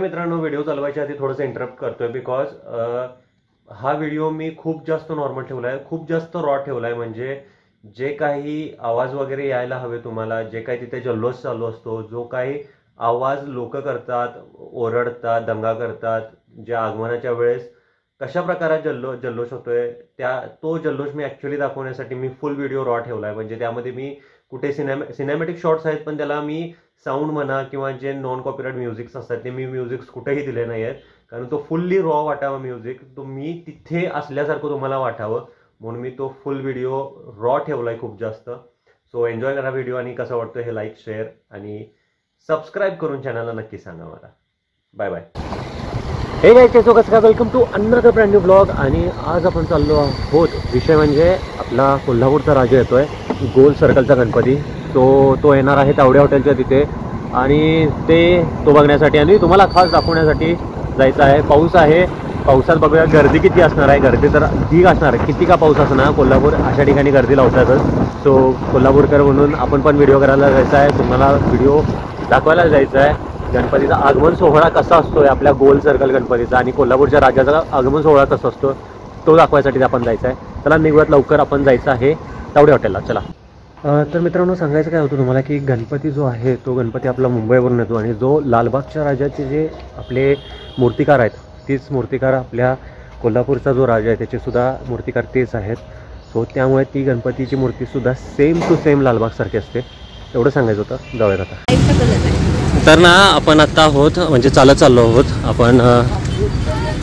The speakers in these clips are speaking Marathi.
सॉरी मित्रांनो, व्हिडिओ चालवायच्या आधी थोडंसं इंटरप्ट करतोय बिकॉज हा व्हिडिओ मी खूप जास्त नॉर्मल ठेवलाय, खूप जास्त रॉ ठेवलाय. म्हणजे जे काही आवाज वगैरे यायला हवे तुम्हाला, जे काही तिथे जल्लोष चालू असतो, जो काही आवाज लोक करतात, ओरडतात, दंगा करतात, ज्या आगमनाच्या वेळेस कशा प्रकारे जल्लोष होतोय, तो जल्लोष मी ऍक्च्युअली दाखवण्यासाठी मी फुल व्हिडिओ रॉ ठेवलाय. म्हणजे त्यामध्ये मी कुठे सिनेमॅटिक शॉट्स आहेत पण त्याला मी साऊंड म्हणा किंवा जे नॉन कॉपीराइट म्युझिक्स असतात ते मी म्युझिक्स कुठेही दिले नाही आहेत, कारण तो फुल्ली रॉ वाटावा म्युझिक, तो मी तिथे असल्यासारखं तुम्हाला वाटावं म्हणून मी तो फुल व्हिडिओ रॉ ठेवलाय खूप जास्त. सो एन्जॉय करा व्हिडिओ आणि कसं वाटतं हे लाईक, शेअर आणि सबस्क्राईब करून चॅनलला नक्की सांगा मला. Bye bye. हे गाईज, कसं काय, welcome to another brand new blog. आणि आज आपण चाललो आहोत, विषय म्हणजे आपला कोल्हापूरचा राजा येतोय, गोल सर्कलचा गणपती. तो येणार आहे तावडे हॉटेलच्या तिथे आणि तो बघण्यासाठी आणि तुम्हाला खास दाखवण्यासाठी जायचं आहे. पाऊस आहे, पावसात बघूया गर्दी किती असणार आहे. गर्दी तर ढीग असणार आहे, किती का पाऊस असणार. कोल्हापूर अशा ठिकाणी गर्दी लावतातच. सो कोल्हापूरकर म्हणून आपण पण व्हिडिओ करायला जायचं आहे, तुम्हाला व्हिडिओ दाखवायला जायचं आहे. गणपतीचा आगमन सोहळा कसा असतोय आपल्या गोल सर्कल गणपतीचा आणि कोल्हापूरच्या राजाचा आगमन सोहळा कसा असतो तो दाखवायसाठी आपण जायचं आहे. चला निघूयात लवकर, आपण जायचं आहे तावडे हॉटेलला. चला. तर मित्रांनो, सांगायचं काय होतं तुम्हाला की गणपती जो आहे तो गणपती आपला मुंबईवरून येतो आणि जो लालबागच्या राजाचे जे आपले मूर्तिकार आहेत तीच मूर्तिकार आपल्या कोल्हापूरचा जो राजा आहे त्याचे सुद्धा मूर्तिकार तेच आहेत. सो त्यामुळे ती गणपतीची मूर्तीसुद्धा सेम टू सेम लालबागसारखी असते. एवढं सांगायचं होतं. जाऊयात आता. तर ना आपण आत्ता आहोत म्हणजे चाललो आहोत आपण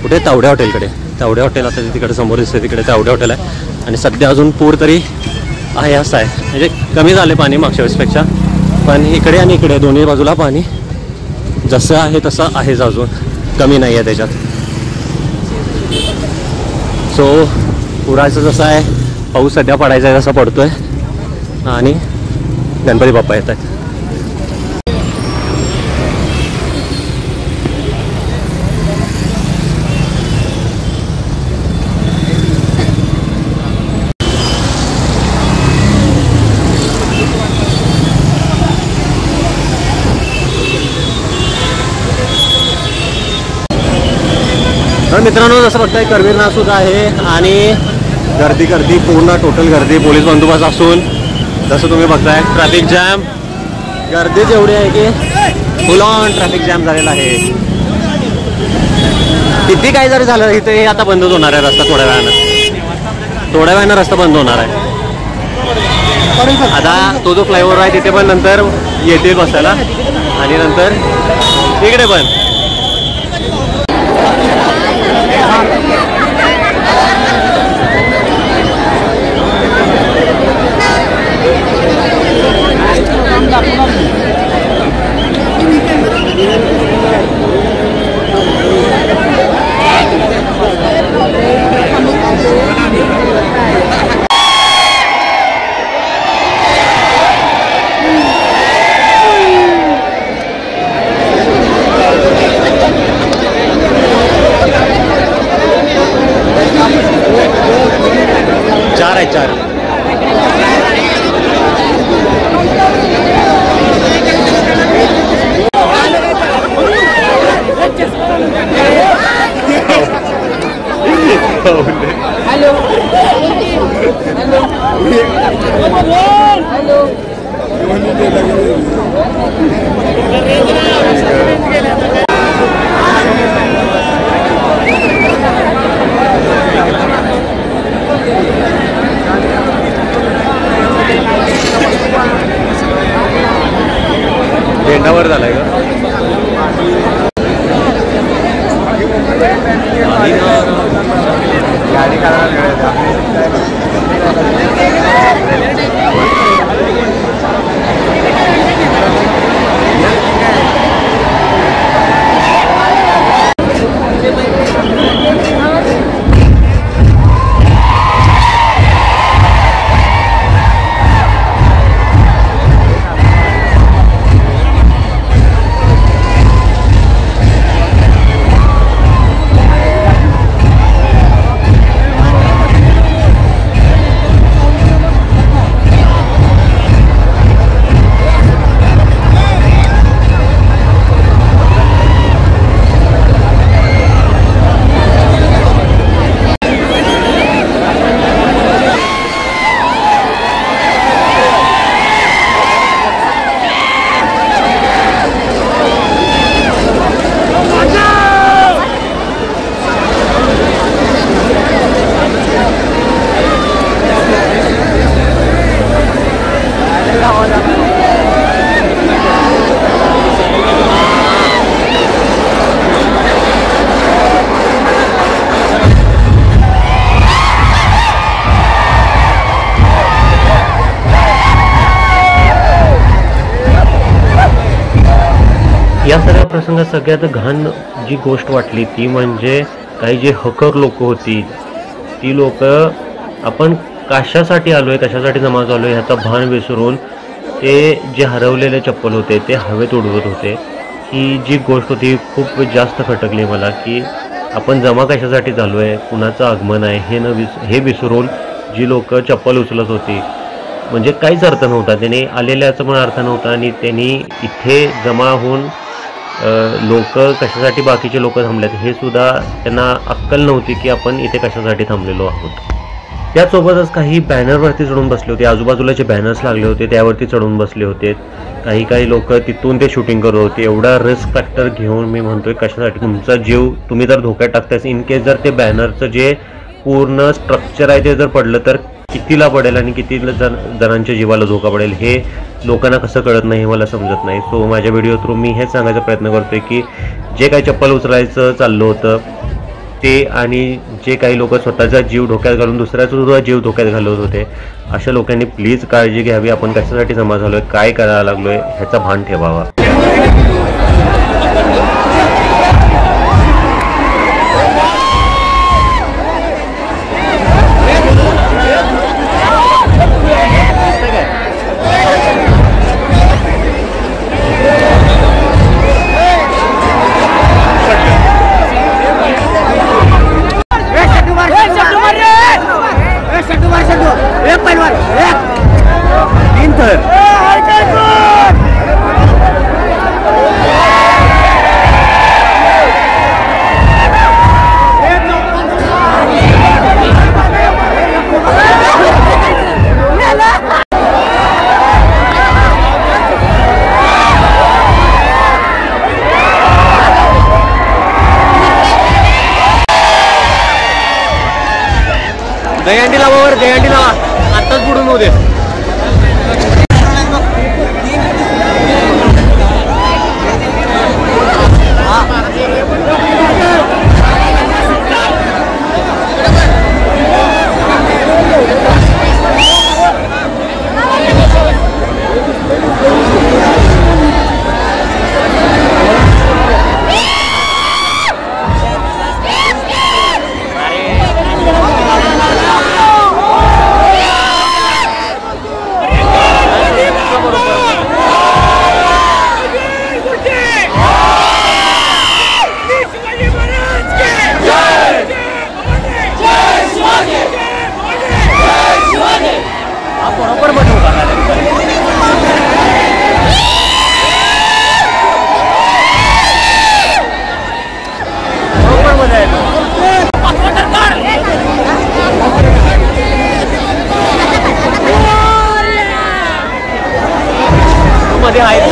कुठे, तावडे हॉटेलकडे. तावडे हॉटेल आता तिकडे समोर दिसते, तिकडे तावडे हॉटेल आहे आणि सध्या अजून पूर तरी आहे असं आहे, म्हणजे कमी झाले पाणी मागच्या वेळेसपेक्षा, पण इकडे आणि इकडे दोन्ही बाजूला पाणी जसं आहे तसं आहेच, अजून कमी नाही आहे त्याच्यात. सो पुराचं जसं आहे, पाऊस सध्या पडायचा आहे तसा पडतोय आणि गणपती बाप्पा येत आहेत. तर मित्रांनो, जसं बघताय करवीरनाथ सुद्धा आहे आणि गर्दी पूर्ण टोटल गर्दी, पोलीस बंदोबस्त असून जसं तुम्ही बघताय ट्रॅफिक जॅम, गर्दीच एवढी आहे की फुल ऑन ट्रॅफिक जॅम झालेला आहे. किती काही जरी झालं इथे आता बंदच होणार आहे रस्ता, थोड्या वेळानं रस्ता बंद होणार आहे. आता तो जो फ्लायओव्हर आहे तिथे पण नंतर येतील बसायला आणि नंतर इकडे पण. चार हेलो भेंडावर झालाय का गाडी काढायला प्रसंगात सगळ्यात घाण जी गोष्ट वाटली ती म्हणजे काही जे हकर लोक होती ती लोक आपण कशासाठी आलो आहे कशासाठी जमा झालो आहे ह्याचा भान विसरून ते जे हरवलेले चप्पल होते ते हवेत उडवत होते. ही जी गोष्ट होती खूप जास्त खटकली मला की आपण जमा कशासाठी झालो आहे कुणाचं आगमन आहे हे विसरून जी लोक चप्पल उचलत होती म्हणजे काहीच अर्थ नव्हता. त्याने आलेल्याचा पण अर्थ नव्हता आणि त्यांनी इथे जमा होऊन लोक कशासाठी बाकीचे लोक थांबलेत हे सुद्धा त्यांना अक्कल नव्हती की आपण इथे कशासाठी थांबलेलो आहोत. त्यासोबतच काही बॅनरवरती चढून बसले होते. आजूबाजूला जे बॅनर्स लागले होते त्यावरती चढून बसले होते. काही लोक तिथून ते शूटिंग करत होते. एवढा रिस्क फॅक्टर घेऊन मी म्हणतोय कशासाठी तुमचा जीव तुम्ही जर धोक्यात टाकतायस इन केस जर ते बॅनरचं जे पूर्ण स्ट्रक्चर आहे ते जर पडलं तर कितीला पडेल आणि किती जणांच्या जीवाला धोका पडेल हे लोकांना कसं कळत नाही हे मला समजत नाही. सो माझ्या व्हिडिओ थ्रू मी हेच सांगायचा प्रयत्न करतोय की जे काही चप्पल उचलायचं चाललं होतं ते आणि जे काही लोक स्वतःचा जीव धोक्यात घालून दुसऱ्याचा सुद्धा जीव धोक्यात घालवत होते अशा लोकांनी प्लीज काळजी घ्यावी. आपण कशासाठी जमा झालोय काय करायला लागलोय ह्याचा भान ठेवावा. दहीहंडी लावा दहीहंडी लावा आत्ताच बुडून होऊ दे. मध्ये आहे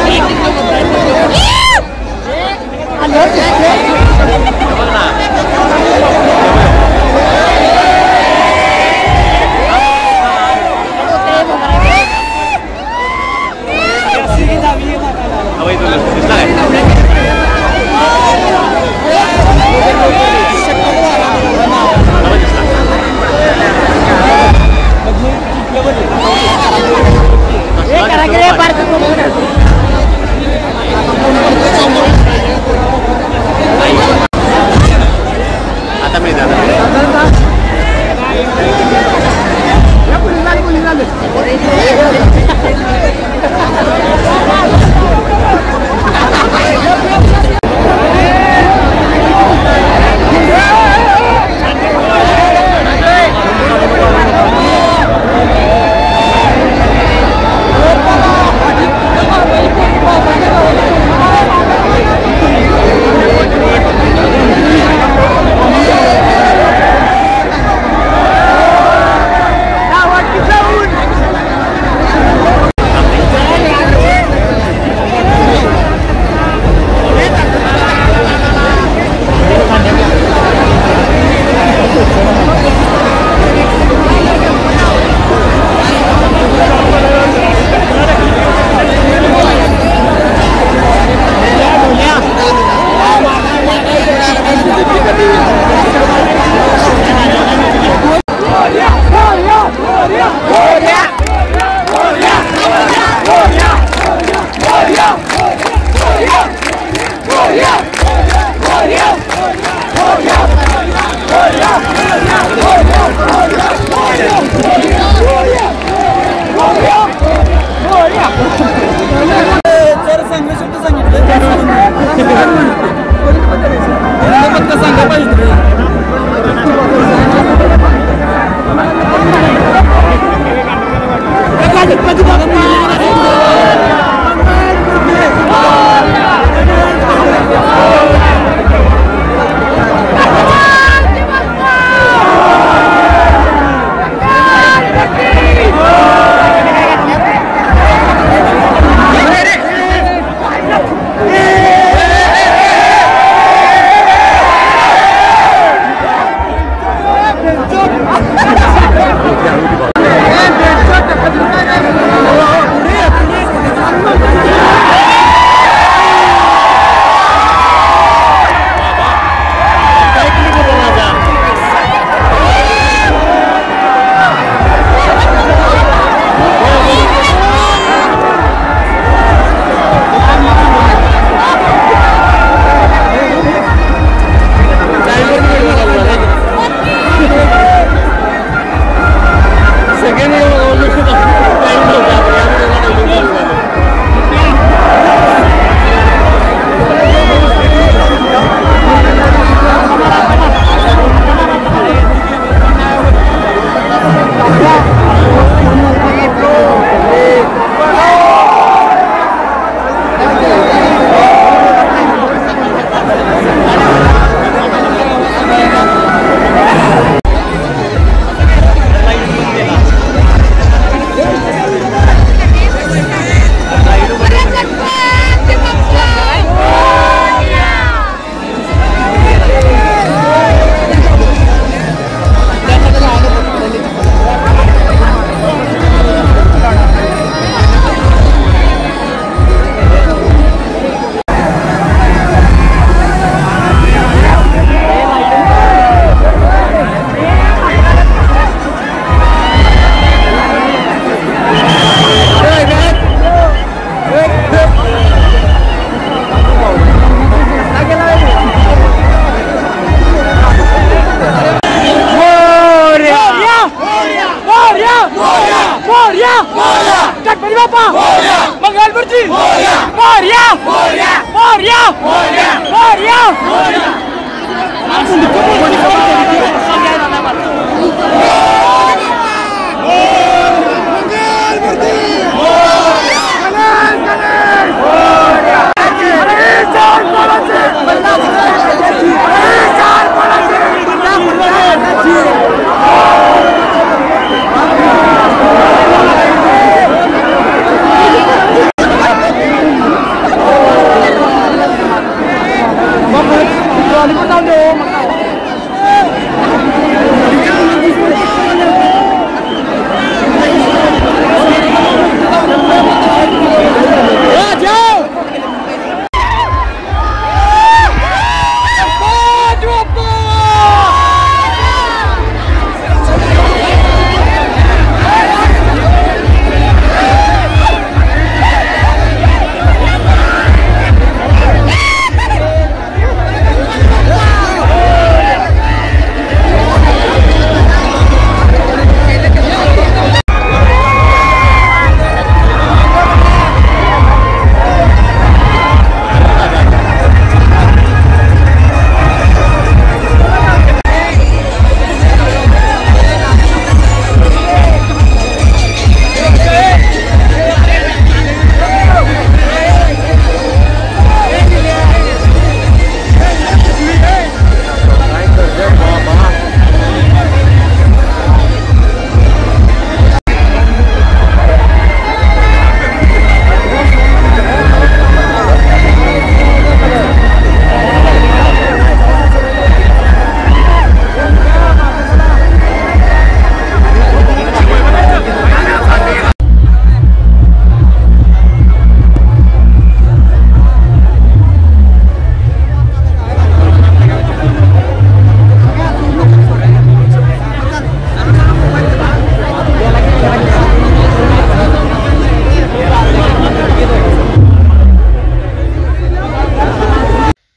Para que जर चांगले शब्द सांगितले फक्त सांगा पाहिजे.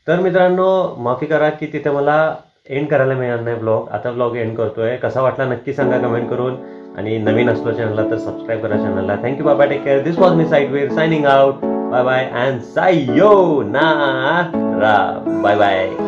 तर मित्रांनो माफी करा की तिथे मला एंड करायला मिळणार नाही ब्लॉग. आता ब्लॉग एंड करतोय. कसा वाटला नक्की सांगा कमेंट करून. आणि नवीन असलो चॅनलला तर सबस्क्राईब करा चॅनलला. Thank you, bye bye, take care. This was me Sideware signing out. Bye bye and sayonara. Bye bye.